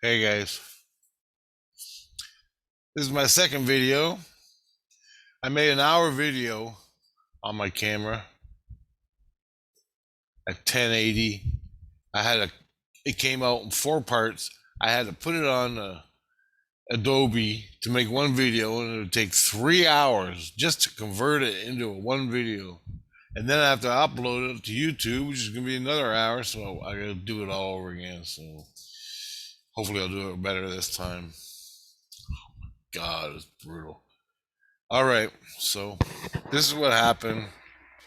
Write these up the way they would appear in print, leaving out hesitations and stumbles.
Hey guys, this is my second video. I made an hour video on my camera at 1080. It came out in four parts. I had to put it on Adobe to make one video, and it would take 3 hours just to convert it into a one video. And then I have to upload it to YouTube, which is going to be another hour. So I got to do it all over again. So hopefully I'll do it better this time. God, it's brutal. All right, so this is what happened.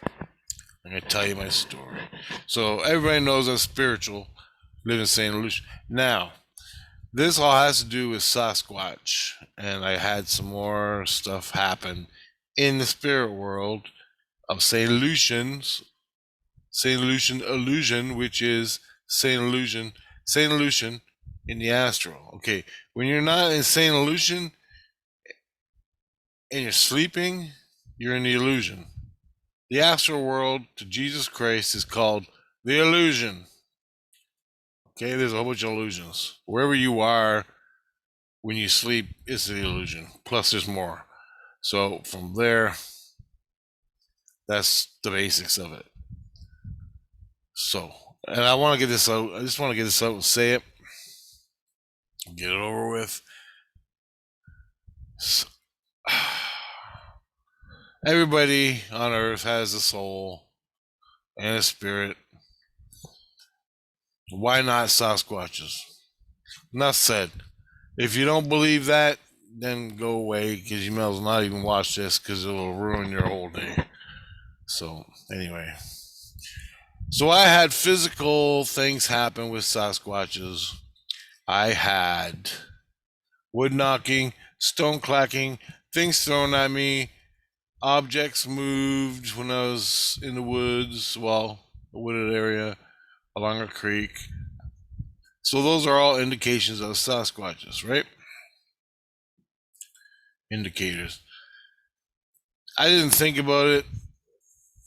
I'm gonna tell you my story. So everybody knows I'm spiritual, live in St. Lucia. Now, this all has to do with Sasquatch, and I had some more stuff happen in the spirit world of St. Lucian illusion, which is St. Lucian in the astral. Okay, when you're not in St. Lucian and you're sleeping, you're in the illusion. The astral world to Jesus Christ is called the illusion. Okay, there's a whole bunch of illusions. Wherever you are when you sleep, it's the illusion. Plus, there's more. So from there, that's the basics of it. So, and I want to get this out. I just want to get this out and say it. Get it over with. So, everybody on earth has a soul and a spirit. Why not Sasquatches? Enough said. If you don't believe that, then go away, because you may as well not even watch this, because it will ruin your whole day. So, anyway. So I had physical things happen with Sasquatches. I had wood knocking, stone clacking, things thrown at me, objects moved when I was in the woods, well, a wooded area along a creek. So those are all indications of Sasquatches, right? Indicators. I didn't think about it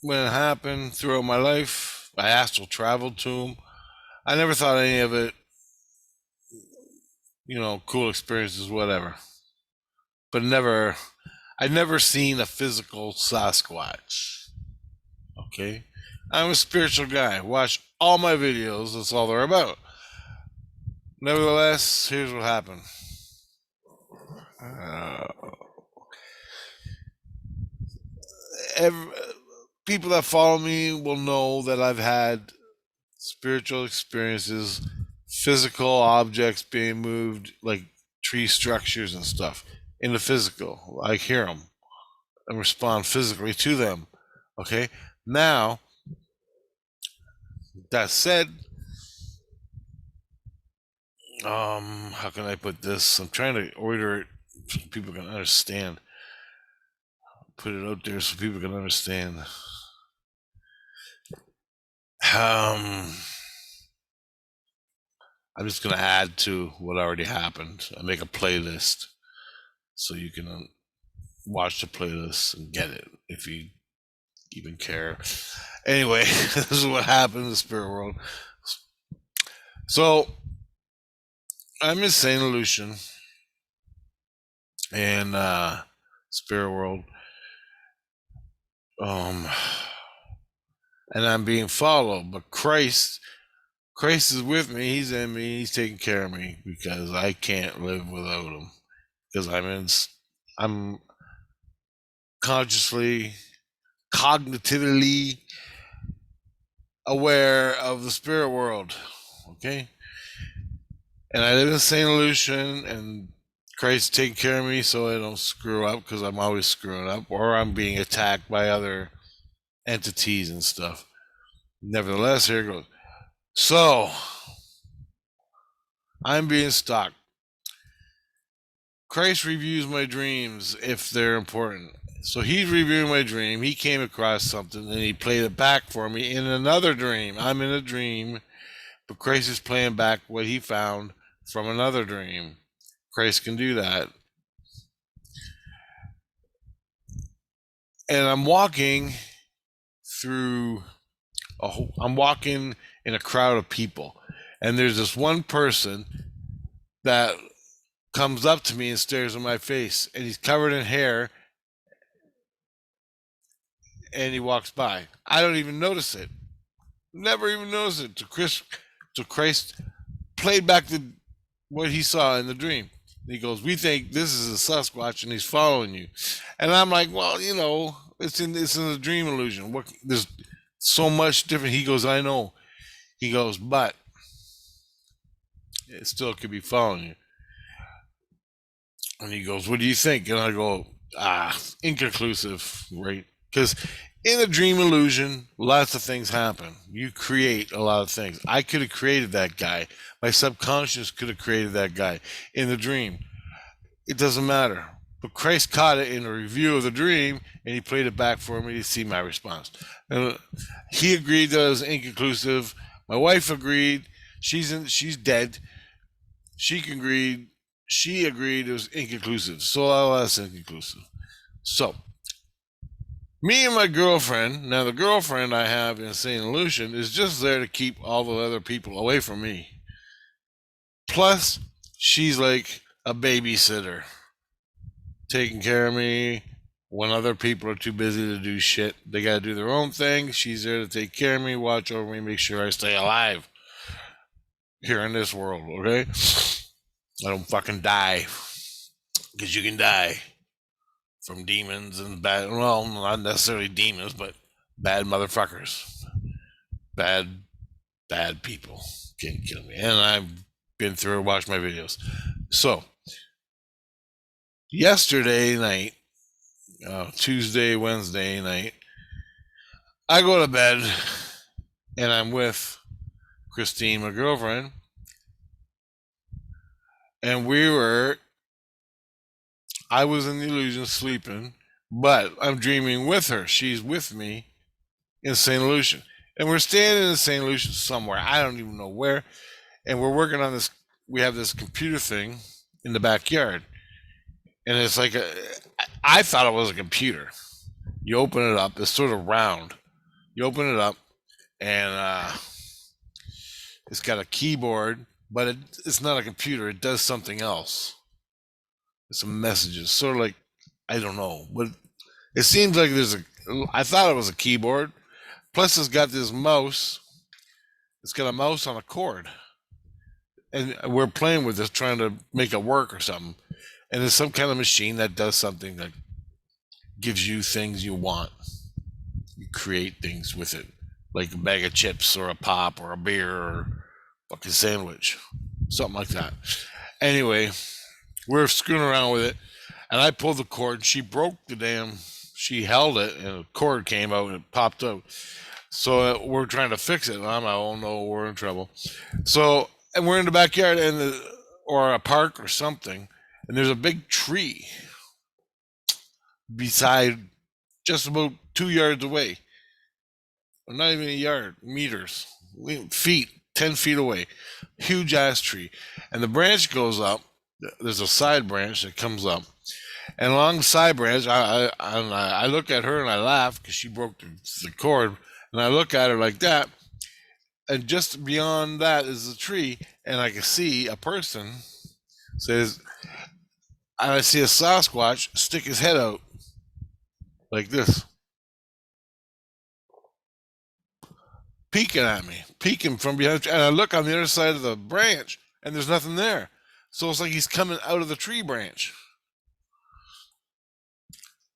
when it happened throughout my life. I astral traveled to them. I never thought any of it, cool experiences, whatever. But I'd never seen a physical Sasquatch. Okay? I'm a spiritual guy. Watch all my videos. That's all they're about. Nevertheless, here's what happened. Every, people that follow me will know that I've had spiritual experiences, physical objects being moved, like tree structures and stuff, in the physical. I hear them and respond physically to them. Okay? Now, that said, how can I put this? I'm trying to order it so people can understand. Put it out there so people can understand. I'm just gonna add to what already happened. I make a playlist so you can watch the playlist and get it if you even care. Anyway, this is what happened in the spirit world. So I'm in St. Lucian and spirit world. And I'm being followed, but Christ is with me. He's in me. He's taking care of me because I can't live without him. Because I'm consciously, cognitively aware of the spirit world. Okay, and I live in St. Lucian, and Christ's taking care of me so I don't screw up, because I'm always screwing up, or I'm being attacked by other entities and stuff. Nevertheless, here it goes. So I'm being stalked. Christ reviews my dreams if they're important. So he's reviewing my dream. He came across something and he played it back for me in another dream. I'm in a dream, but Christ is playing back what he found from another dream. Christ can do that. And I'm walking I'm walking in a crowd of people, and there's this one person that comes up to me and stares in my face, and he's covered in hair, and he walks by. I don't even notice it. Never even noticed it. To Christ played back what he saw in the dream. And he goes, "We think this is a Sasquatch, and he's following you." And I'm like, "Well, it's in a dream illusion. What? There's so much different." He goes, "I know." He goes, "But it still could be following you." And he goes, "What do you think?" And I go, inconclusive, right? Because in a dream illusion, lots of things happen. You create a lot of things. I could have created that guy. My subconscious could have created that guy in the dream. It doesn't matter. But Christ caught it in a review of the dream, and he played it back for me to see my response. And he agreed that it was inconclusive. My wife agreed. She's dead. She agreed. She agreed it was inconclusive. So I was inconclusive. So me and my girlfriend, now the girlfriend I have in St. Lucian is just there to keep all the other people away from me. Plus, she's like a babysitter, taking care of me when other people are too busy to do shit. They got to do their own thing. She's there to take care of me, watch over me, make sure I stay alive here in this world, okay? I don't fucking die. Because you can die from demons and bad, well, not necessarily demons, but bad motherfuckers. Bad people can kill me. And I've been through and watched my videos. So, yesterday night, Tuesday, Wednesday night, I go to bed and I'm with Christine, my girlfriend, and I was in the illusion sleeping, but I'm dreaming with her. She's with me in St. Lucian. And we're standing in St. Lucian somewhere. I don't even know where. And we're working on this. We have this computer thing in the backyard. And it's like I thought it was a computer. You open it up, it's sort of round. You open it up, and it's got a keyboard, but it's not a computer. It does something else. It's some messages, sort of like, I don't know, but it seems like I thought it was a keyboard. Plus, it's got this mouse. It's got a mouse on a cord, and we're playing with this, trying to make it work or something. And there's some kind of machine that does something that gives you things you want. You create things with it, like a bag of chips or a pop or a beer or a fucking sandwich, something like that. Anyway, we're screwing around with it, and I pulled the cord. She broke she held it, and the cord came out and it popped out. So we're trying to fix it, and I'm like, oh no, we're in trouble. So, and we're in the backyard or a park or something, and there's a big tree beside, just about 2 yards away. Not even a yard, meters, feet, 10 feet away. Huge ass tree. And the branch goes up. There's a side branch that comes up. And along the side branch, I look at her and I laugh because she broke the cord. And I look at her like that. And just beyond that is the tree. And I can see a person and I see a Sasquatch stick his head out like this, peeking from behind. And I look on the other side of the branch, and there's nothing there. So it's like he's coming out of the tree branch.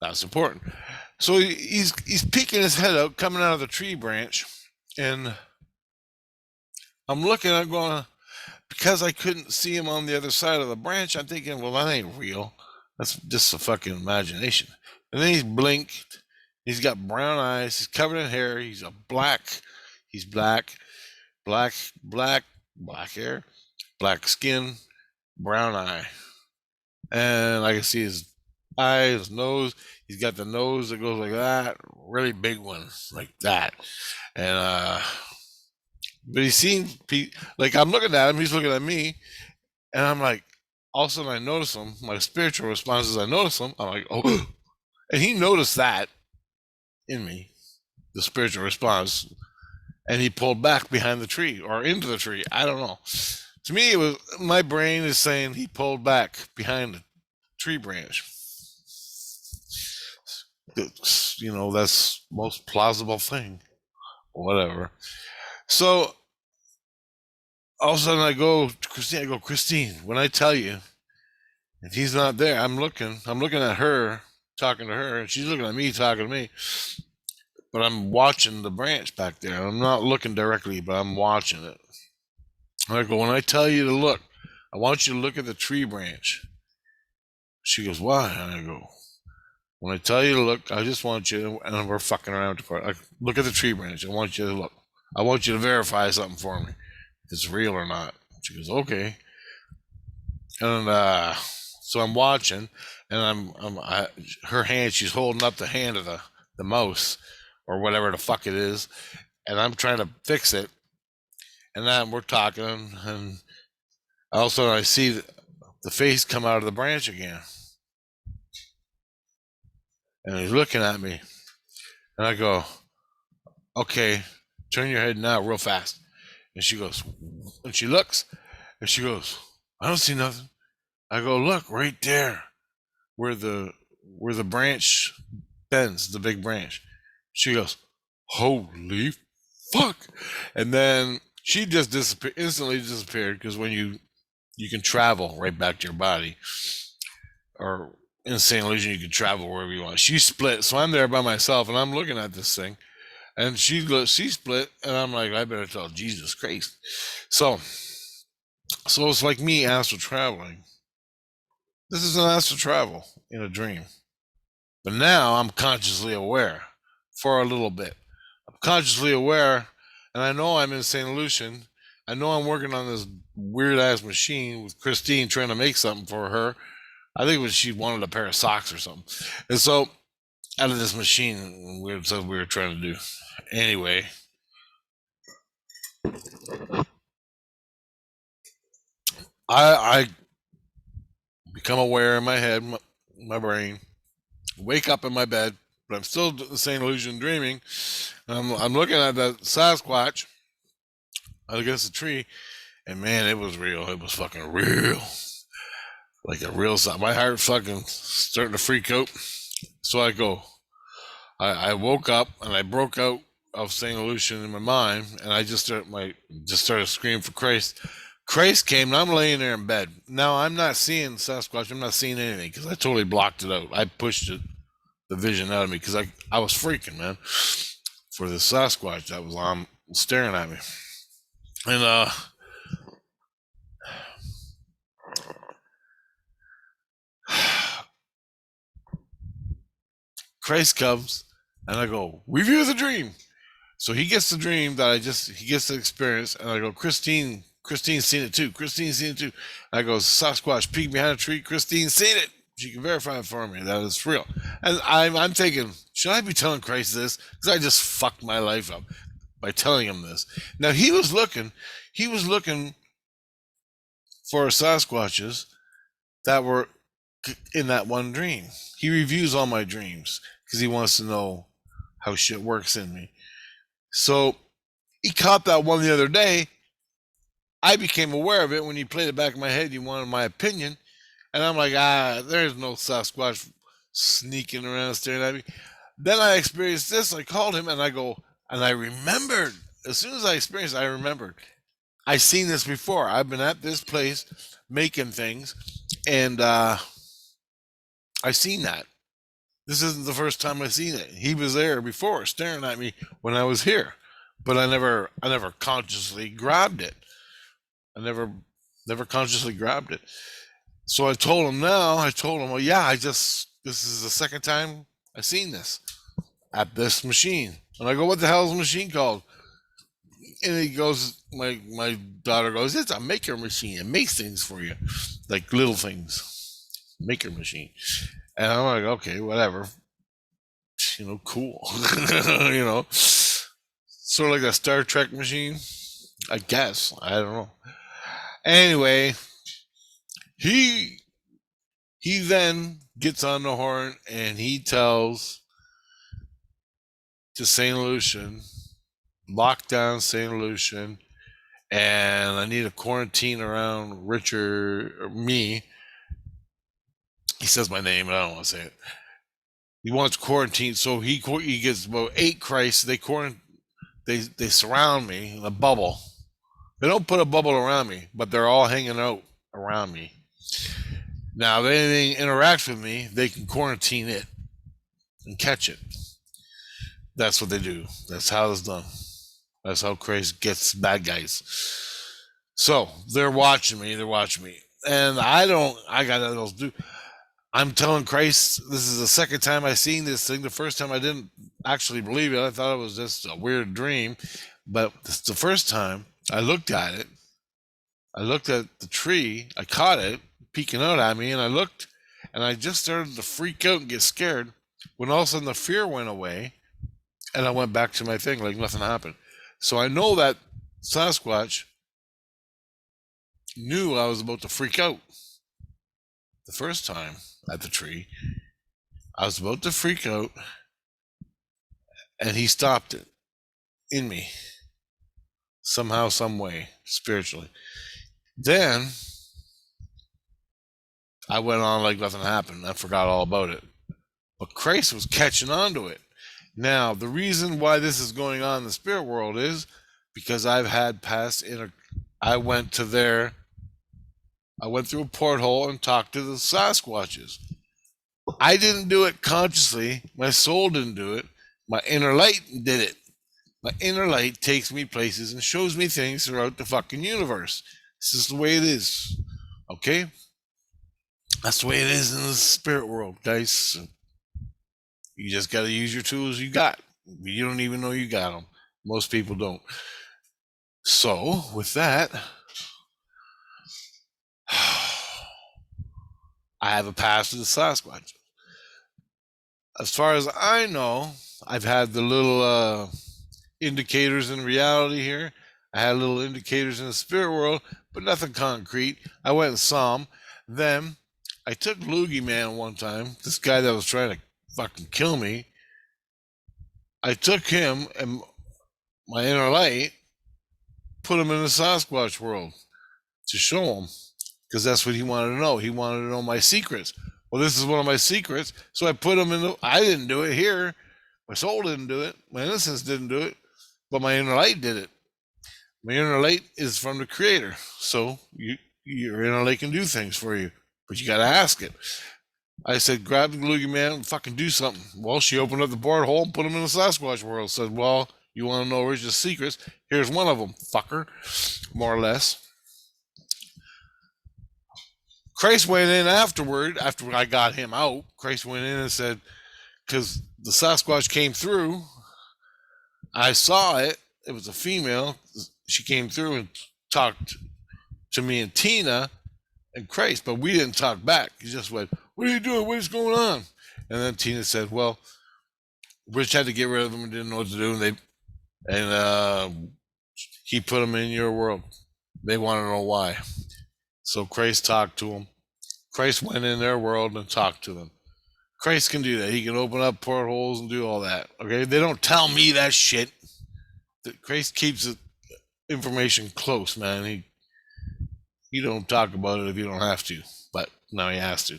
That's important. So he's peeking his head out, coming out of the tree branch, and I'm looking. I'm going, because I couldn't see him on the other side of the branch. I'm thinking, well, that ain't real. That's just a fucking imagination. And then he's blinked. He's got brown eyes. He's covered in hair. He's black, black hair, black skin, brown eye. And I can see his eye, his nose. He's got the nose that goes like that, really big one, like that. And but he seems like, I'm looking at him, he's looking at me, and I'm like, all of a sudden I notice him. My spiritual response is I notice him. I'm like, oh, and he noticed that in me, the spiritual response, and he pulled back behind the tree or into the tree. I don't know. To me, it was my brain is saying he pulled back behind a tree branch. That's most plausible thing. Whatever. So all of a sudden I go to Christine. I go, Christine, when I tell you, if he's not there, I'm looking. I'm looking at her, talking to her, and she's looking at me, talking to me. But I'm watching the branch back there. I'm not looking directly, but I'm watching it. And I go, when I tell you to look, I want you to look at the tree branch. She goes, why? And I go, when I tell you to look, I just want you, and we're fucking around the court. I look at the tree branch. I want you to look. I want you to verify something for me, if it's real or not. She goes, okay. And so I'm watching, and her hand. She's holding up the hand of the mouse, or whatever the fuck it is, and I'm trying to fix it. And then we're talking, and all of a sudden I see the face come out of the branch again, and he's looking at me, and I go, okay, turn your head now real fast. And she goes, and she looks, and she goes, I don't see nothing. I go, look right there, where the branch bends, the big branch. She goes, holy fuck. And then she just instantly disappeared, because when you can travel right back to your body, or in St. Lucia you can travel wherever you want. She split, so I'm there by myself, and I'm looking at this thing, and she split, and I'm like, I better tell Jesus Christ. So it's like me astral traveling. This is an astral travel in a dream, but now I'm consciously aware for a little bit. I'm consciously aware, and I know I'm in St. Lucian. I know I'm working on this weird ass machine with Christine, trying to make something for her. I think it was she wanted a pair of socks or something. And so out of this machine, we were trying to do. Anyway, I become aware in my head, my brain, wake up in my bed, but I'm still the same illusion dreaming. I'm looking at that Sasquatch against the tree, and man, it was real. It was fucking real. Like a real sound. My heart fucking starting to freak out. So I woke up, and I broke out of St. Lucian in my mind, and I just started screaming for Christ. Christ came, and I'm laying there in bed. Now I'm not seeing Sasquatch. I'm not seeing anything, because I totally blocked it out. I pushed the vision out of me, because I was freaking, man, for the Sasquatch that was staring at me. And Christ comes, and I go, review the dream. So he gets the dream that he gets the experience, and I go, Christine's seen it too. Christine's seen it too. I go, Sasquatch peeked behind a tree. Christine's seen it. She can verify it for me that it's real. And I'm thinking, should I be telling Christ this? Because I just fucked my life up by telling him this. Now he was looking for Sasquatches that were in that one dream. He reviews all my dreams because he wants to know how shit works in me. So he caught that one the other day. I became aware of it when he played it back in my head. He wanted my opinion. And I'm like, there's no Sasquatch sneaking around staring at me. Then I experienced this. I called him, and I remembered. As soon as I experienced it, I remembered. I've seen this before. I've been at this place making things, and I've seen that. This isn't the first time I've seen it. He was there before, staring at me when I was here, but I never consciously grabbed it. I never consciously grabbed it. So I told him, well, yeah, this is the second time I've seen this at this machine. And I go, what the hell is the machine called? And he goes, my daughter goes, it's a maker machine. It makes things for you, like little things. Maker machine. And I'm like, okay, whatever. Cool. Sort of like a Star Trek machine, I guess. I don't know. Anyway, he then gets on the horn, and he tells to St. Lucian, lock down St. Lucian, and I need a quarantine around Richard or me. He says my name, and I don't want to say it. He wants quarantine, so he gets about 8 Christs. They surround me in a bubble. They don't put a bubble around me, but they're all hanging out around me. Now, if anything interacts with me, they can quarantine it and catch it. That's what they do. That's how it's done. That's how Christ gets bad guys. So they're watching me. And I got nothing else to do. I'm telling Christ, this is the second time I've seen this thing. The first time I didn't actually believe it. I thought it was just a weird dream. But it's the first time I looked at it. I looked at the tree. I caught it peeking out at me. And I looked. And I just started to freak out and get scared. When all of a sudden the fear went away. And I went back to my thing like nothing happened. So I know that Sasquatch knew I was about to freak out. The first time at the tree, I was about to freak out, and he stopped it in me somehow, some way, spiritually. Then I went on like nothing happened. I forgot all about it. But Christ was catching on to it. Now, the reason why this is going on in the spirit world is because I've had I went through a porthole and talked to the Sasquatches. I didn't do it consciously. My soul didn't do it. My inner light did it. My inner light takes me places and shows me things throughout the fucking universe. This is the way it is. Okay? That's the way it is in the spirit world, guys. You just got to use your tools you got. You don't even know you got them. Most people don't. So, with that, I have a pass to the Sasquatch. As far as I know, I've had the little indicators in reality here. I had little indicators in the spirit world, but nothing concrete. I went and saw them. Then I took Loogie Man one time, this guy that was trying to fucking kill me. I took him and my inner light, put him in the Sasquatch world to show him, because that's what he wanted to know. He wanted to know my secrets. Well, this is one of my secrets, so I put him in I didn't do it here. My soul didn't do it. My innocence didn't do it, but my inner light did it. My inner light is from the Creator, so your inner light can do things for you, but you got to ask it. I said, grab the Loogie Man and fucking do something. Well, she opened up the porthole and put him in the Sasquatch world. Said, well, you want to know Rich's secrets? Here's one of them, fucker, more or less. Christ went in after I got him out. Christ went in and said, because the Sasquatch came through, I saw it. It was a female. She came through and talked to me and Tina and Christ, but we didn't talk back. He just went, what are you doing? What is going on? And then Tina said, well, Rich had to get rid of them and didn't know what to do. And he put them in your world. They want to know why. So Christ talked to them. Christ went in their world and talked to them. Christ can do that. He can open up portholes and do all that. Okay? They don't tell me that shit. Christ keeps the information close, man. He don't talk about it if you don't have to. But now he has to.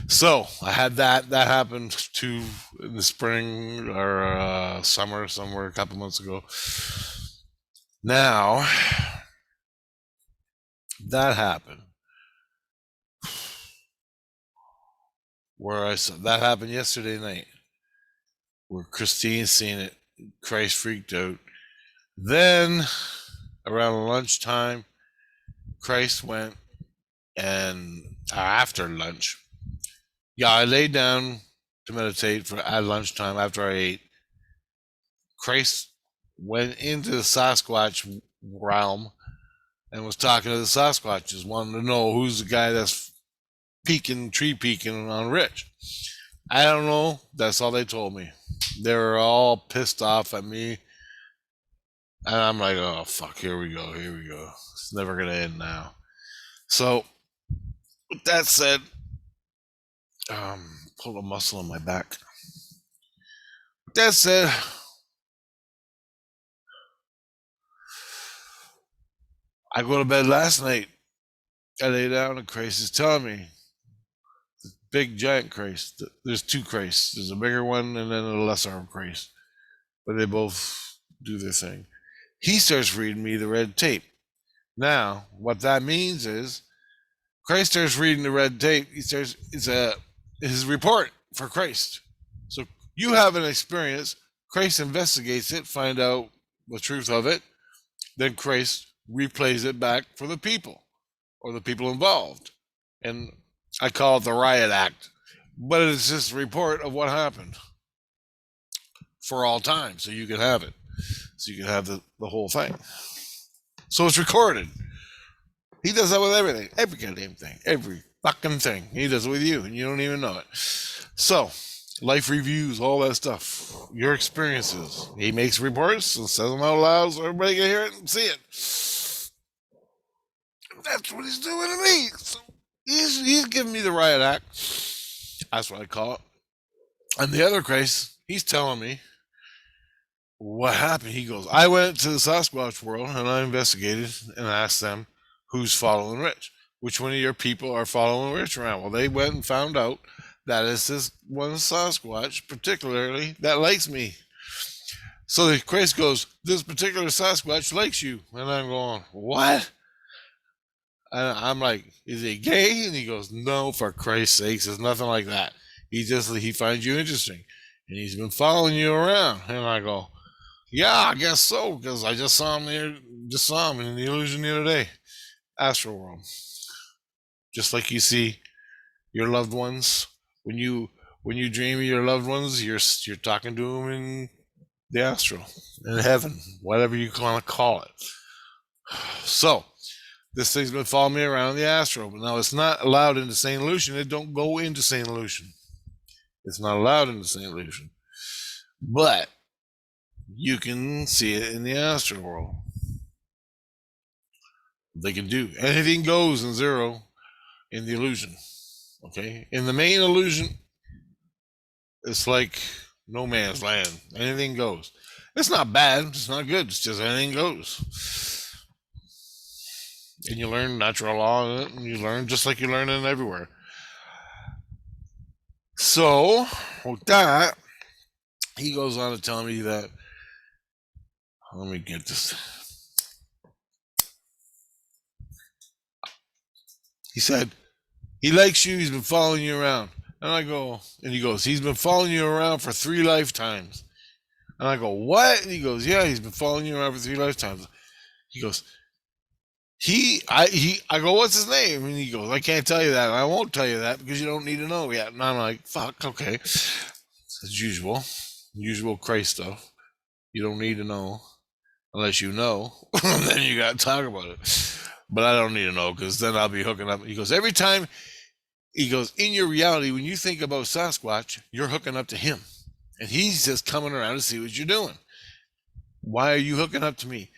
So I had that. That happened in the spring or summer, somewhere a couple months ago. Now, that happened. That happened yesterday night, where Christine seen it. Christ freaked out. Then, around lunchtime, Christ went, and after lunch, I laid down to meditate at lunchtime after I ate. Christ went into the Sasquatch realm and was talking to the Sasquatches, wanting to know who's the guy that's tree peeking on Rich. I don't know. That's all they told me. They were all pissed off at me. And I'm like, oh, fuck, here we go. It's never going to end now. So, with that said, pull a muscle in my back. With that said, I go to bed last night. I lay down and Christ is telling me, big giant Christ. There's two Christs. There's a bigger one and then a lesser Christ. But they both do their thing. He starts reading me the red tape. Now, what that means is Christ starts reading the red tape. It's his report for Christ. So you have an experience. Christ investigates it, find out the truth of it. Then Christ replays it back for the people or the people involved. And I call it the riot act. But it's just a report of what happened for all time. So you can have it. So you can have the whole thing. So it's recorded. He does that with everything. Every goddamn thing. Every fucking thing. He does it with you and you don't even know it. So, life reviews, all that stuff. Your experiences. He makes reports and says them out loud so everybody can hear it and see it. That's what he's doing to me. So he's giving me the riot act. That's what I call it. And the other Christ, he's telling me what happened. He goes, I went to the Sasquatch world and I investigated and asked them who's following Rich. Which one of your people are following Rich around? Well, they went and found out that it's this one Sasquatch, particularly, that likes me. So the Christ goes, this particular Sasquatch likes you. And I'm going, what? And I'm like, is he gay? And he goes, no, for Christ's sakes, it's nothing like that. He finds you interesting. And he's been following you around. And I go, yeah, I guess so, because I just saw him in the illusion the other day. Astral world. Just like you see your loved ones. When you dream of your loved ones, you're talking to them in the astral, in heaven, whatever you want to call it. So, this thing's been following me around the astral. But now it's not allowed into St. Lucian. It don't go into St. Lucian. It's not allowed into St. Lucian. But you can see it in the astral world. They can do anything goes in zero in the illusion. Okay? In the main illusion, it's like no man's land. Anything goes. It's not bad. It's not good. It's just anything goes. And you learn natural law in it, and you learn just like you learn it everywhere. So, with that, he goes on to tell me that, let me get this. He said, he likes you, he's been following you around. And I go, and he goes, he's been following you around for 3 lifetimes. And I go, what? And he goes, yeah, he's been following you around for 3 lifetimes. He goes, I go, what's his name? And he goes, I can't tell you that. And I won't tell you that because you don't need to know yet. And I'm like, fuck, okay. As usual Christ stuff. You don't need to know unless you know. Then you got to talk about it. But I don't need to know because then I'll be hooking up. He goes, every time, he goes, in your reality, when you think about Sasquatch, you're hooking up to him. And he's just coming around to see what you're doing. Why are you hooking up to me?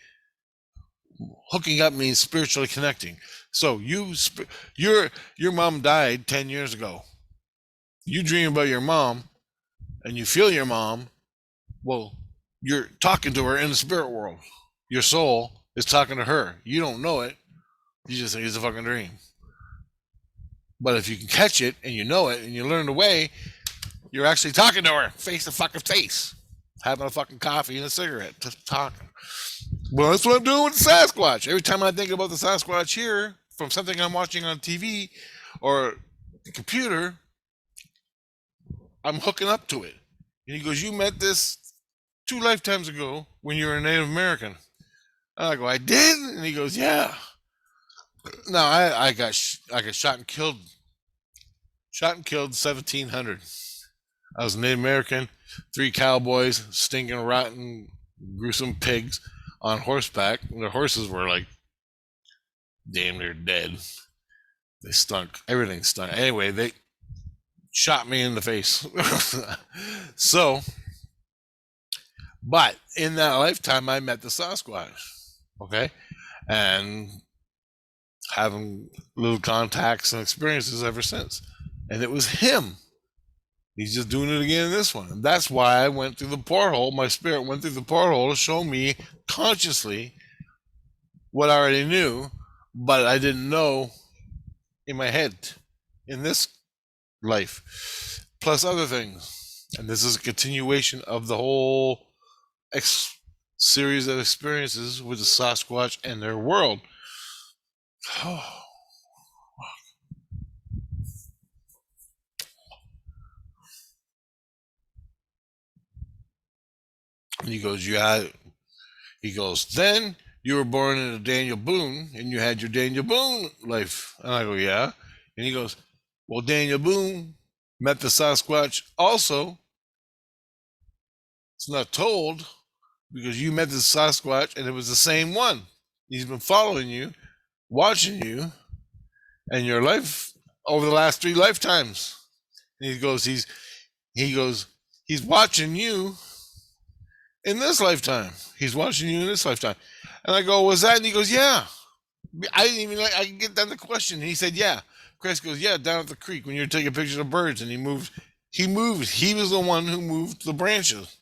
Hooking up means spiritually connecting. So your mom died 10 years ago. You dream about your mom and you feel your mom. Well, you're talking to her in the spirit world. Your soul is talking to her. You don't know it. You just think it's a fucking dream. But if you can catch it and you know it and you learn the way, you're actually talking to her face to fucking face, having a fucking coffee and a cigarette, just talking. Well, that's what I'm doing with the Sasquatch. Every time I think about the Sasquatch here from something I'm watching on TV or the computer, I'm hooking up to it. And he goes, you met this 2 lifetimes ago when you were a Native American. And I go, I did? And he goes, yeah. No, I got shot and killed. Shot and killed 1,700. I was a Native American, 3 cowboys, stinking, rotten, gruesome pigs on horseback. And the horses were like damn near dead. They stunk. Everything stunk. Anyway, they shot me in the face. So, but in that lifetime, I met the Sasquatch. Okay? And having little contacts and experiences ever since. And it was him. He's just doing it again in this one. And that's why I went through the porthole. My spirit went through the porthole to show me consciously what I already knew, but I didn't know in my head in this life, plus other things. And this is a continuation of the whole series of experiences with the Sasquatch and their world. And he goes, he goes, then you were born in a Daniel Boone and you had your Daniel Boone life. And I go, yeah. And he goes, well, Daniel Boone met the Sasquatch also. It's not told because you met the Sasquatch and it was the same one. He's been following you, watching you, and your life over the last 3 lifetimes. And he goes, he's watching you in this lifetime. He's watching you in this lifetime. And I go, was that? And he goes, yeah. I didn't even I can get down the question. And he said, yeah. Chris goes, yeah, down at the creek when you're taking pictures of birds. And he moved. He was the one who moved the branches.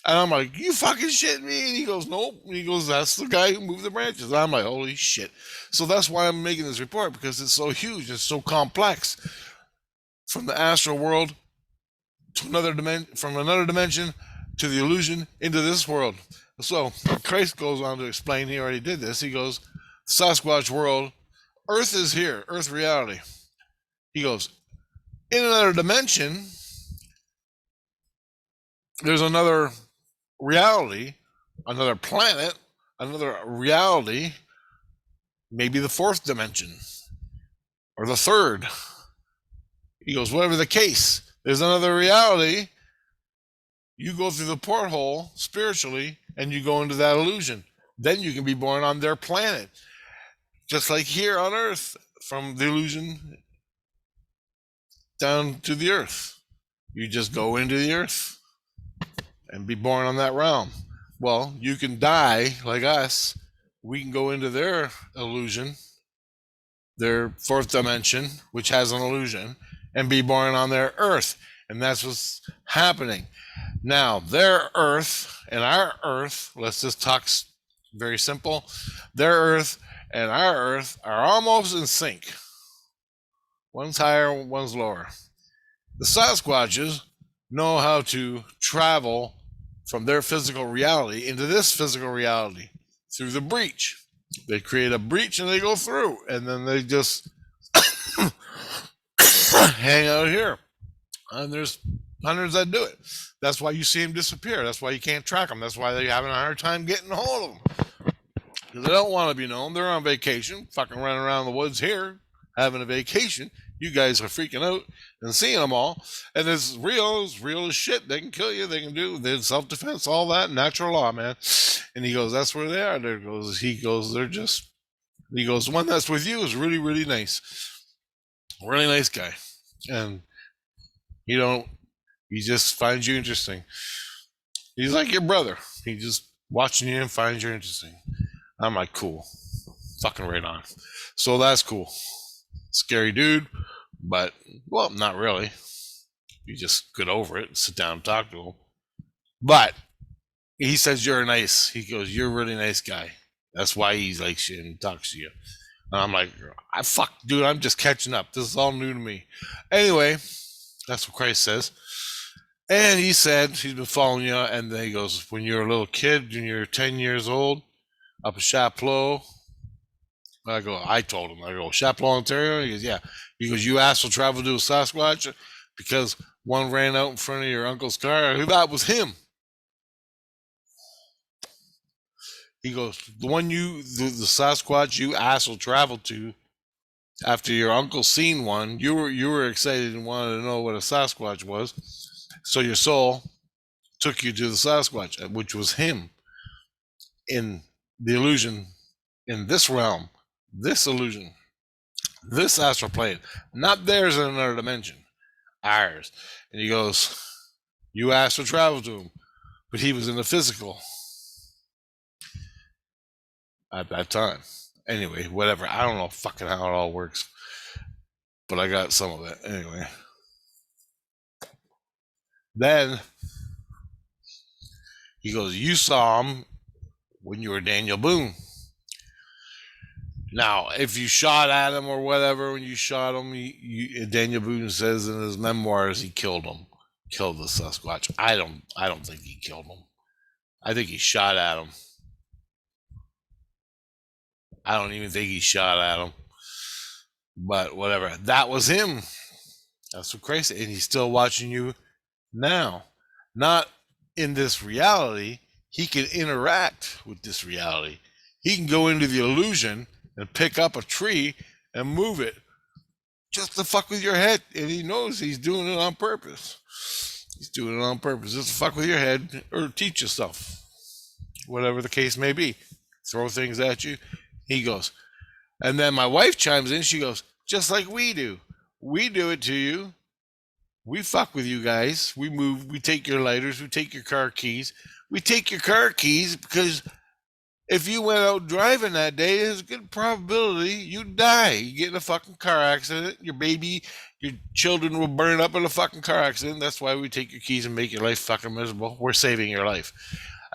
And I'm like, you fucking shit me? And he goes, nope. And he goes, that's the guy who moved the branches. And I'm like, holy shit. So that's why I'm making this report, because it's so huge. It's so complex. From the astral world to another dimension, from another dimension to the illusion into this world. So Christ goes on to explain, he already did this. He goes, Sasquatch world, Earth is here, Earth reality. He goes, in another dimension, there's another reality, another planet, another reality, maybe the 4th dimension or the 3rd. He goes, whatever the case, there's another reality. You go through the porthole spiritually and you go into that illusion. Then you can be born on their planet. Just like here on Earth, from the illusion down to the Earth. You just go into the Earth and be born on that realm. Well, you can die like us. We can go into their illusion, their 4th dimension, which has an illusion, and be born on their Earth. And that's what's happening. Now, their Earth and our Earth, let's just talk very simple. Their Earth and our Earth are almost in sync. One's higher, one's lower. The Sasquatches know how to travel from their physical reality into this physical reality through the breach. They create a breach and they go through, and then they just hang out here. And there's hundreds that do it. That's why you see them disappear. That's why you can't track them. That's why they're having a hard time getting a hold of them. Because they don't want to be known. They're on vacation, fucking running around the woods here, having a vacation. You guys are freaking out and seeing them all. And it's real as shit. They can kill you. They can do self-defense, all that, natural law, man. And he goes, that's where they are. He goes, the one that's with you is really, really nice. Really nice guy. And he just finds you interesting. He's like your brother. He just watching you and finds you interesting. I'm like, cool. Fucking right on. So that's cool. Scary dude, but, well, not really. You just get over it and sit down and talk to him. But he says you're nice. He goes, you're a really nice guy. That's why he likes you and talks to you. And I'm like, dude, I'm just catching up. This is all new to me. Anyway, that's what Christ says. And he said he's been following you. And then he goes, when you're a little kid, when you're 10 years old, up in Chapleau. I told him, Chapleau, Ontario? He goes, yeah. He goes, you astral travel to a Sasquatch because one ran out in front of your uncle's car? That was him. He goes, the Sasquatch you astral traveled to after your uncle seen one, you were excited and wanted to know what a Sasquatch was. So your soul took you to the Sasquatch, which was him in the illusion, in this realm, this illusion, this astral plane, not theirs in another dimension, ours. And he goes, you astral traveled to him, but he was in the physical at that time. Anyway, whatever. I don't know fucking how it all works, but I got some of it. Anyway. Then he goes, you saw him when you were Daniel Boone. Now, if you shot at him or whatever, when you shot him, Daniel Boone says in his memoirs he killed him, killed the Sasquatch. I don't think he killed him. I think he shot at him. I don't even think he shot at him. But whatever, that was him. That's so crazy, and he's still watching you now. Not in this reality. He can interact with this reality. He can go into the illusion and pick up a tree and move it just to fuck with your head. And he knows he's doing it on purpose. He's doing it on purpose just to fuck with your head or teach you stuff. Whatever the case may be. Throw things at you. He goes. And then my wife chimes in. She goes, just like we do. We do it to you. We fuck with you guys. We move. We take your lighters. We take your car keys. We take your car keys because if you went out driving that day, there's a good probability you'd die. You get in a fucking car accident. Your baby, your children will burn up in a fucking car accident. That's why we take your keys and make your life fucking miserable. We're saving your life.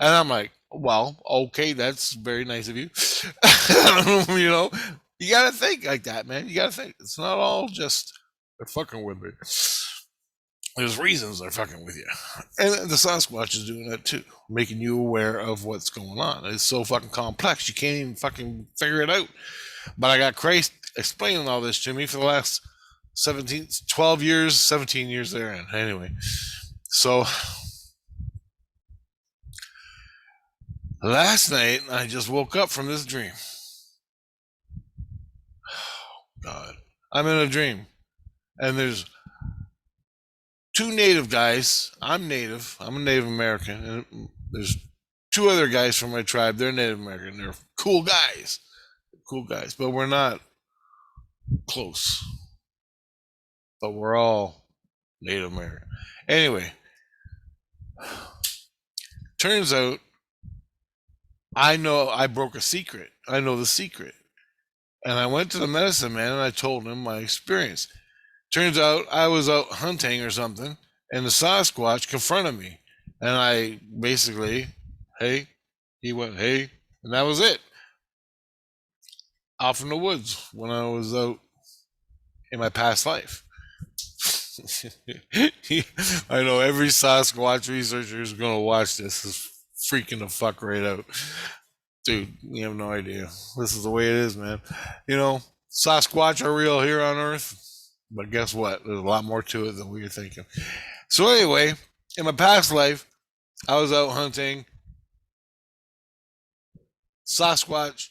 And I'm like, well, okay, that's very nice of you. You know, you got to think like that, man. You got to think. It's not all just they're fucking with me. There's reasons they're fucking with you. And the Sasquatch is doing that too, making you aware of what's going on. It's so fucking complex, you can't even fucking figure it out. But I got Christ explaining all this to me for the last 12 years, 17 years there. And anyway, so last night I just woke up from this dream. Oh, God. I'm in a dream. And there's two native guys. I'm native. I'm a Native American. And there's two other guys from my tribe. They're Native American. They're cool guys. Cool guys. But we're not close. But we're all Native American. Anyway, turns out I know I broke a secret. I know the secret. And I went to the medicine man and I told him my experience. Turns out I was out hunting or something, and the Sasquatch confronted me. And I basically, hey, he went, hey, and that was it. Off in the woods when I was out in my past life. I know every Sasquatch researcher who's going to watch this is freaking the fuck right out. Dude, you have no idea. This is the way it is, man. You know, Sasquatch are real here on Earth. But guess what? There's a lot more to it than we were thinking. So anyway, in my past life, I was out hunting. Sasquatch,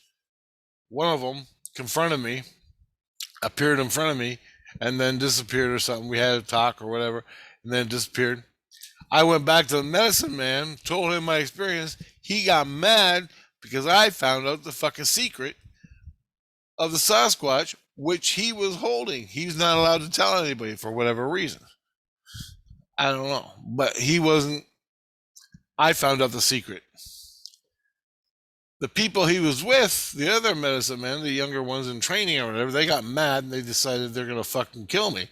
one of them, confronted me, appeared in front of me, and then disappeared or something. We had a talk or whatever, and then disappeared. I went back to the medicine man, told him my experience. He got mad because I found out the fucking secret of the Sasquatch, which he was holding. He's not allowed to tell anybody for whatever reason. I don't know. But he wasn't. I found out the secret. The people he was with, the other medicine men, the younger ones in training or whatever, they got mad and they decided they're going to fucking kill me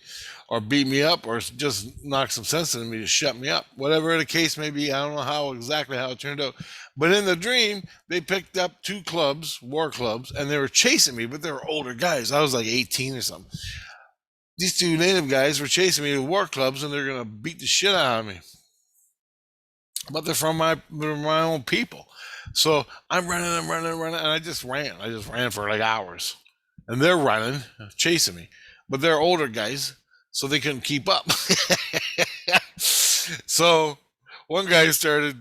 or beat me up or just knock some sense into me to shut me up. Whatever the case may be, I don't know exactly how it turned out. But in the dream, they picked up two clubs, war clubs, and they were chasing me, but they were older guys. I was like 18 or something. These two native guys were chasing me with war clubs, and they're going to beat the shit out of me. But they're from my own people. So I'm running, and I just ran. I just ran for like hours. And they're running, chasing me. But they're older guys, so they couldn't keep up. So one guy started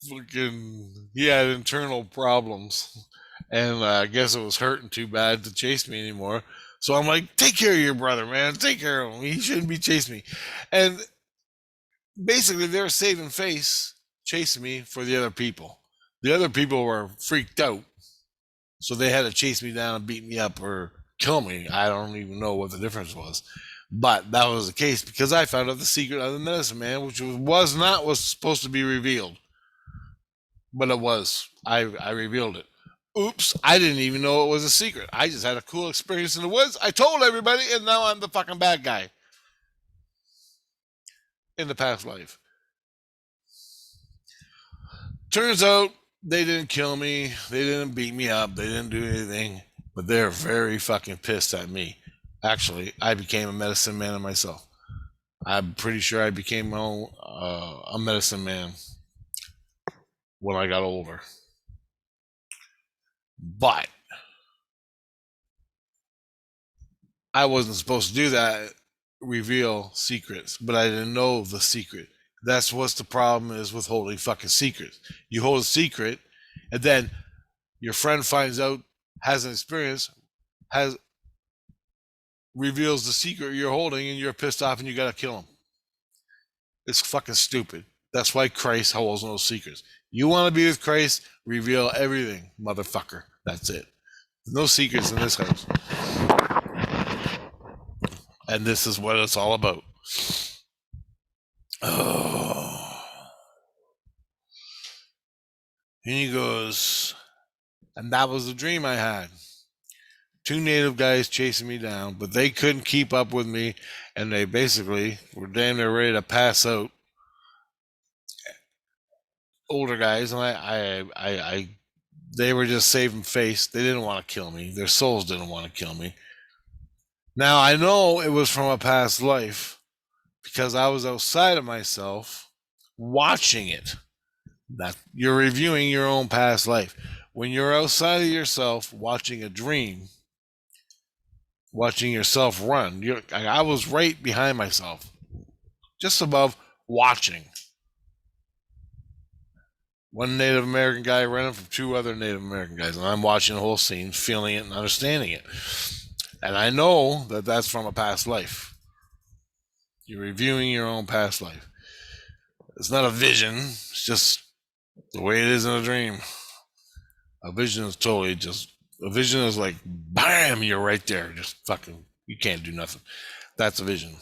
looking, he had internal problems. And I guess it was hurting too bad to chase me anymore. So I'm like, take care of your brother, man. Take care of him. He shouldn't be chasing me. And basically, they were saving face, chasing me for the other people. The other people were freaked out. So they had to chase me down and beat me up or kill me. I don't even know what the difference was. But that was the case because I found out the secret of the medicine man, which was supposed to be revealed. But it was. I revealed it. Oops, I didn't even know it was a secret. I just had a cool experience in the woods. I told everybody, and now I'm the fucking bad guy in the past life. Turns out they didn't kill me. They didn't beat me up. They didn't do anything. but they're very fucking pissed at me. Actually, I became a medicine man myself. I'm pretty sure I became a medicine man when I got older. But I wasn't supposed to do that, reveal secrets, but I didn't know the secret. That's what's the problem is with holding fucking secrets. You hold a secret, and then your friend finds out, has an experience, has reveals the secret you're holding, and you're pissed off, and you gotta kill him. It's fucking stupid. That's why Christ holds no secrets. You want to be with Christ? Reveal everything, motherfucker. That's it. No secrets in this house. And this is what it's all about. Oh. And he goes, and that was the dream I had. 2 native guys chasing me down, but they couldn't keep up with me, and they basically were damn near ready to pass out. Older guys, and they were just saving face. They didn't want to kill me. Their souls didn't want to kill me. Now I know it was from a past life because I was outside of myself watching it. That you're reviewing your own past life. When you're outside of yourself watching a dream, watching yourself run, I was right behind myself, just above watching. One Native American guy running from 2 other Native American guys, and I'm watching the whole scene, feeling it and understanding it. And I know that that's from a past life. You're reviewing your own past life. It's not a vision. It's just the way it is in a dream. A vision is totally just, a vision is like, bam, you're right there. Just fucking, you can't do nothing. That's a vision.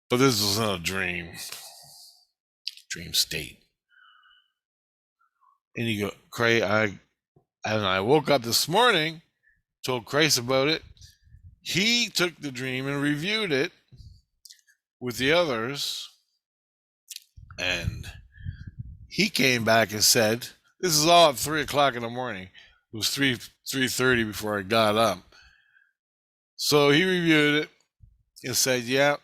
But this is not a dream. Dream state. And you go, Cray, I woke up this morning, told Christ about it. He took the dream and reviewed it with the others, and he came back and said, this is all at 3:00 in the morning. It was 3:30 before I got up. So he reviewed it and said, yeah.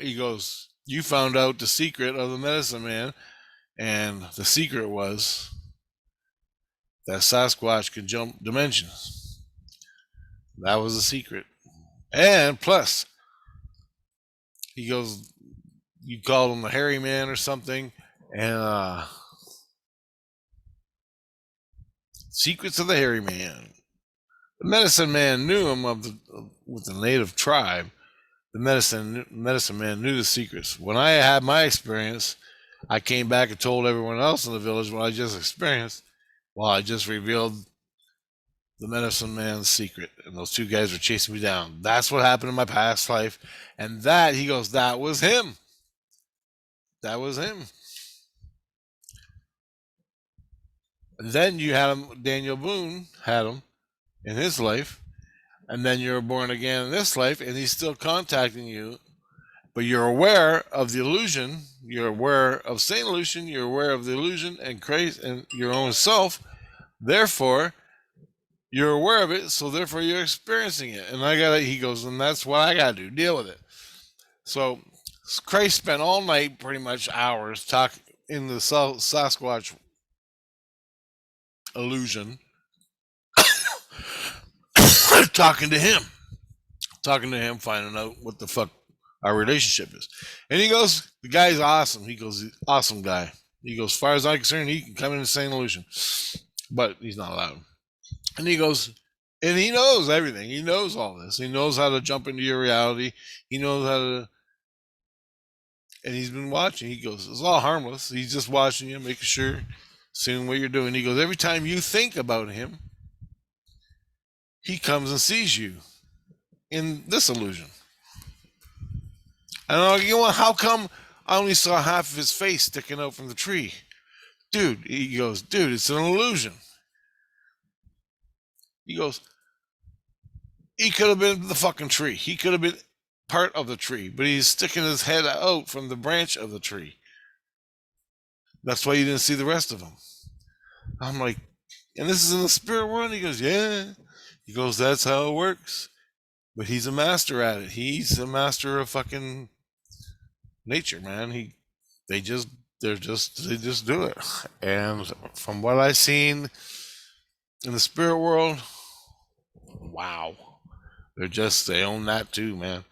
He goes, you found out the secret of the medicine man, and the secret was that Sasquatch could jump dimensions. That was the secret. And plus, he goes, you called him the hairy man or something, and secrets of the hairy man. The medicine man knew him with the native tribe. The medicine man knew the secrets. When I had my experience, I came back and told everyone else in the village what I just experienced. Well, I just revealed the medicine man's secret, and those 2 guys were chasing me down. That's what happened in my past life. And that, he goes, that was him. That was him. And then you had him, Daniel Boone had him in his life. And then you're born again in this life, and he's still contacting you. But you're aware of the illusion. You're aware of Saint Lucian. You're aware of the illusion and Christ and your own self. Therefore, you're aware of it, so therefore you're experiencing it. And he goes, and that's what I gotta do, deal with it. So Christ spent all night, pretty much hours, talking in the Sasquatch illusion, talking to him, finding out what the fuck our relationship is. And he goes, the guy's awesome. He goes, awesome guy. He goes, as far as I'm concerned, he can come in the same illusion, but he's not allowed. And he goes, and he knows everything. He knows all this. He knows how to jump into your reality. He knows how to, and he's been watching. He goes, it's all harmless. He's just watching you, making sure, seeing what you're doing. He goes, every time you think about him, he comes and sees you in this illusion. And I'm like, how come I only saw half of his face sticking out from the tree? Dude, he goes, dude, it's an illusion. He goes, he could have been the fucking tree. He could have been part of the tree, but he's sticking his head out from the branch of the tree. That's why you didn't see the rest of him. I'm like, And this is in the spirit world. He goes, yeah. He goes, that's how it works. But he's a master at it. He's a master of fucking nature, man. They just do it. And from what I've seen in the spirit world, wow. They own that too, man.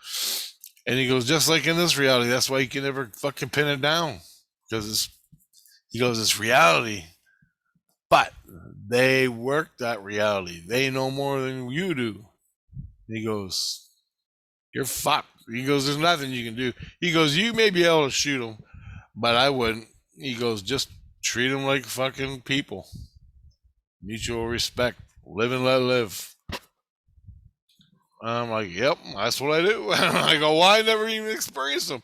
And he goes, just like in this reality, that's why you can never fucking pin it down. Because he goes, it's reality. But they work that reality. They know more than you do. And he goes, you're fucked. He goes, there's nothing you can do. He goes, you may be able to shoot them, but I wouldn't. He goes, just treat them like fucking people. Mutual respect. Live and let live. I'm like, yep, that's what I do. I go, well, I never even experienced them.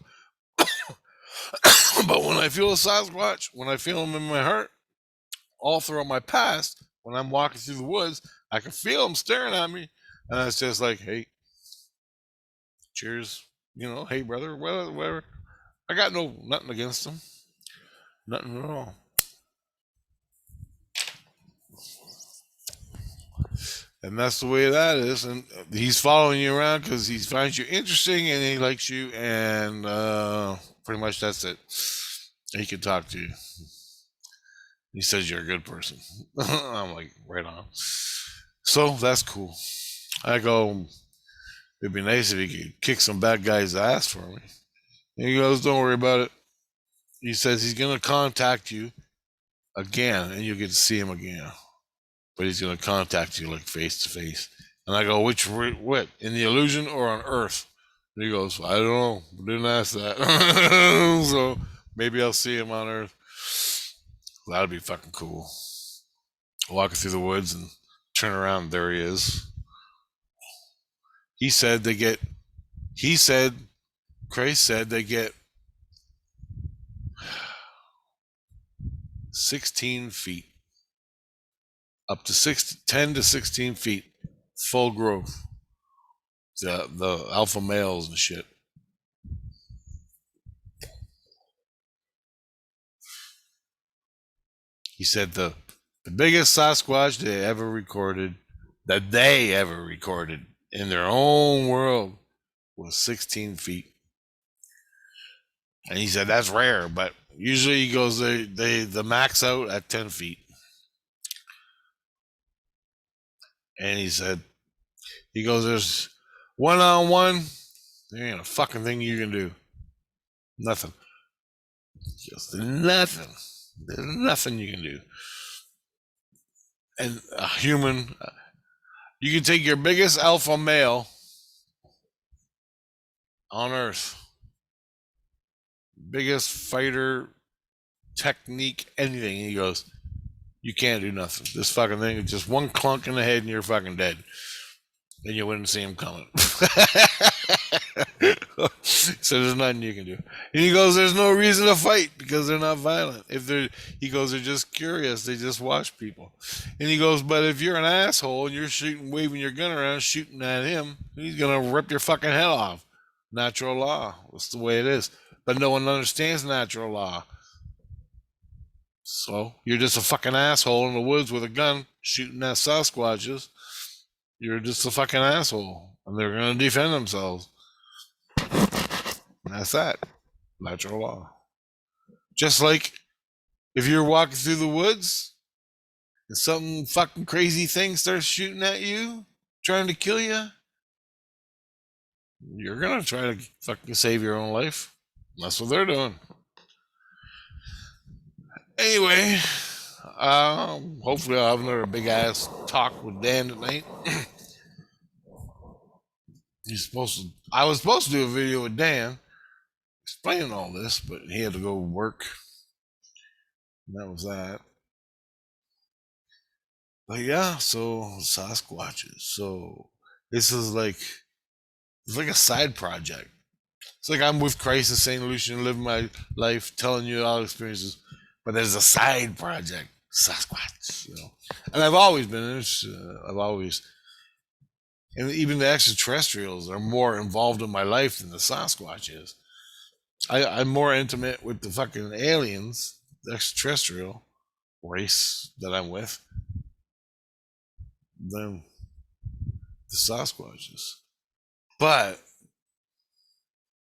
But when I feel a Sasquatch, when I feel them in my heart, all throughout my past, when I'm walking through the woods, I can feel them staring at me. And it's just like, hey, cheers. Hey, brother, whatever. I got nothing against them. Nothing at all. And that's the way that is. And he's following you around because he finds you interesting and he likes you. And pretty much that's it. He can talk to you. He says you're a good person. I'm like, right on. So that's cool. I go, it'd be nice if he could kick some bad guy's ass for me. And he goes, don't worry about it. He says he's going to contact you again and you'll get to see him again. But he's going to contact you like face to face. And I go, what? In the illusion or on Earth? And he goes, I don't know. Didn't ask that. So maybe I'll see him on Earth. That'd be fucking cool. Walking through the woods and turn around, there he is. Christ said they get 16 feet. Up to 10 to 16 feet. Full growth. The alpha males and shit. He said the biggest Sasquatch that they ever recorded in their own world was 16 feet. And he said that's rare, but usually he goes the max out at 10 feet. And he goes, there's one-on-one, there ain't a fucking thing you can do. Nothing. Just nothing. There's nothing you can do. And a human, you can take your biggest alpha male on Earth, biggest fighter, technique, anything. He goes, you can't do nothing. This fucking thing is just one clunk in the head and you're fucking dead. And you wouldn't see him coming. So there's nothing you can do. And he goes, there's no reason to fight because they're not violent. He goes, they're just curious. They just watch people. And he goes, but if you're an asshole and you're waving your gun around, shooting at him, he's going to rip your fucking head off. Natural law. That's the way it is. But no one understands natural law. So you're just a fucking asshole in the woods with a gun shooting at Sasquatches. You're just a fucking asshole. And they're going to defend themselves. And that's that. Natural law. Just like if you're walking through the woods and some fucking crazy thing starts shooting at you, trying to kill you, you're going to try to fucking save your own life. That's what they're doing. Anyway, hopefully I'll have another big ass talk with Dan tonight. I was supposed to do a video with Dan explaining all this, but he had to go work. And that was that. But yeah, so Sasquatches. So this is it's like a side project. It's like I'm with Christ in St. Lucian, living my life, telling you all experiences. But there's a side project, Sasquatch, And I've always been interested. And even the extraterrestrials are more involved in my life than the Sasquatch is. I'm more intimate with the fucking aliens, the extraterrestrial race that I'm with, than the Sasquatches. But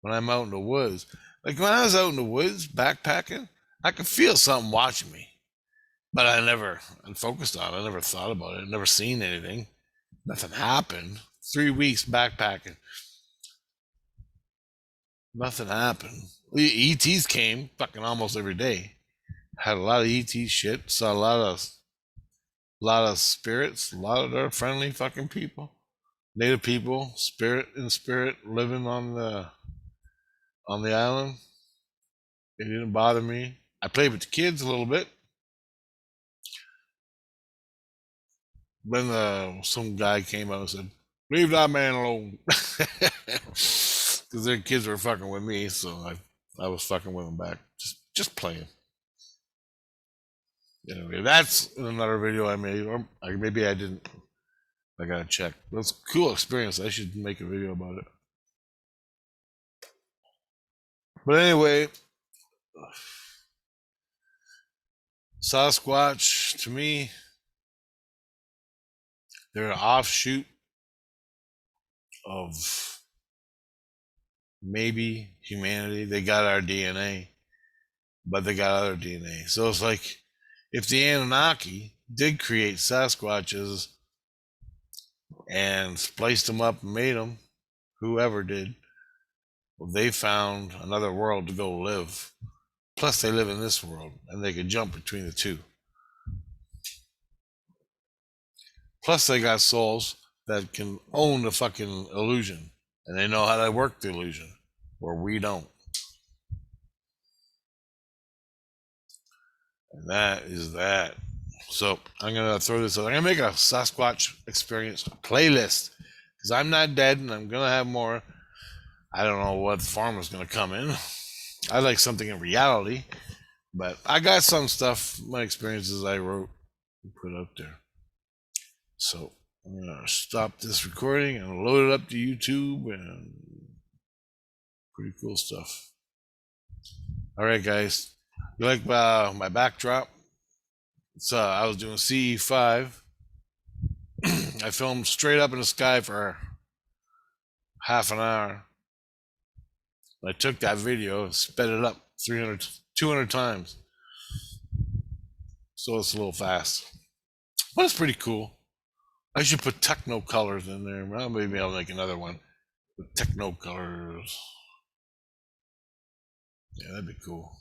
when I'm out in the woods, like when I was out in the woods backpacking, I could feel something watching me. But I never focused on it. I never thought about it. I never seen anything. Nothing happened. 3 weeks backpacking. Nothing happened. ETs came fucking almost every day. Had a lot of ET shit. Saw a lot of spirits. A lot of their friendly fucking people. Native people, spirit living on the island. It didn't bother me. I played with the kids a little bit. Then some guy came out and said, "Leave that man alone," because their kids were fucking with me, so I was fucking with them back, just playing. Anyway, that's another video I made, or maybe I didn't. I gotta check. That's a cool experience. I should make a video about it. But anyway, Sasquatch, to me, they're an offshoot of maybe humanity. They got our DNA, but they got other DNA. So it's like if the Anunnaki did create Sasquatches and spliced them up and made them, whoever did, well, they found another world to go live. Plus, they live in this world, and they can jump between the two. Plus, they got souls that can own the fucking illusion, and they know how to work the illusion, where we don't. And that is that. So I'm gonna throw this out. I'm gonna make a Sasquatch experience playlist because I'm not dead, and I'm gonna have more. I don't know what form is gonna come in. I like something in reality, but I got some stuff, my experiences I wrote and put up there. So I'm gonna stop this recording and load it up to YouTube, and pretty cool stuff. All right, guys. You like my backdrop? So I was doing CE5. I filmed straight up in the sky for half an hour. I took that video and sped it up 200 times. So it's a little fast. But it's pretty cool. I should put techno colors in there. Well, maybe I'll make another one with techno colors. Yeah, that'd be cool.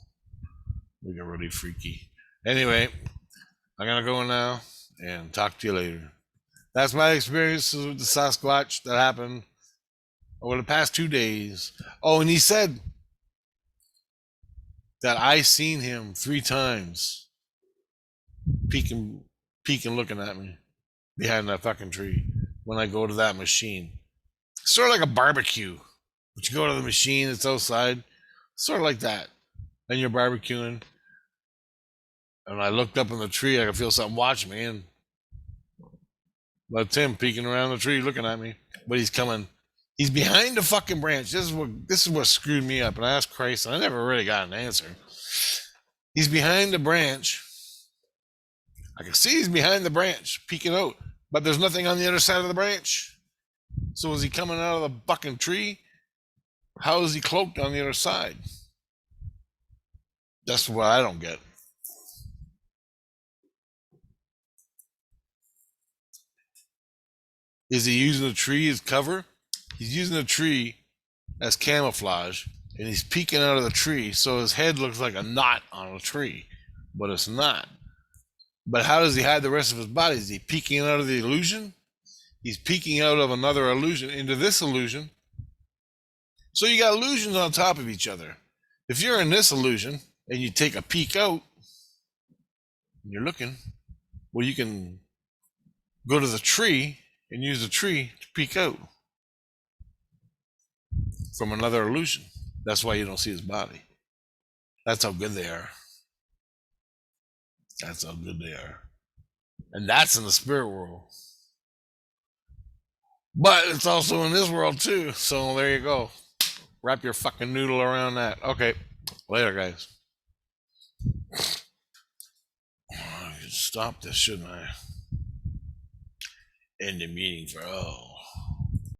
We get really freaky. Anyway, I'm gonna go now and talk to you later. That's my experiences with the Sasquatch that happened over the past 2 days. Oh, and he said that I seen him 3 times peeking looking at me behind that fucking tree when I go to that machine. Sort of like a barbecue. But you go to the machine, it's outside. Sort of like that. And you're barbecuing. And I looked up in the tree, I could feel something watching me, and that's him peeking around the tree looking at me. But he's coming. He's behind the fucking branch. This is what screwed me up. And I asked Christ, and I never really got an answer. He's behind the branch. I can see he's behind the branch, peeking out, but there's nothing on the other side of the branch. So is he coming out of the fucking tree? How is he cloaked on the other side? That's what I don't get. Is he using the tree as cover? He's using the tree as camouflage, and he's peeking out of the tree, so his head looks like a knot on a tree, but it's not. But how does he hide the rest of his body? Is he peeking out of the illusion? He's peeking out of another illusion into this illusion. So you got illusions on top of each other. If you're in this illusion and you take a peek out, and you're looking, well, you can go to the tree and use the tree to peek out from another illusion. That's why you don't see his body. That's how good they are. That's how good they are. And that's in the spirit world. But it's also in this world too. So there you go. Wrap your fucking noodle around that. Okay. Later, guys. I should stop this, shouldn't I? end the meeting for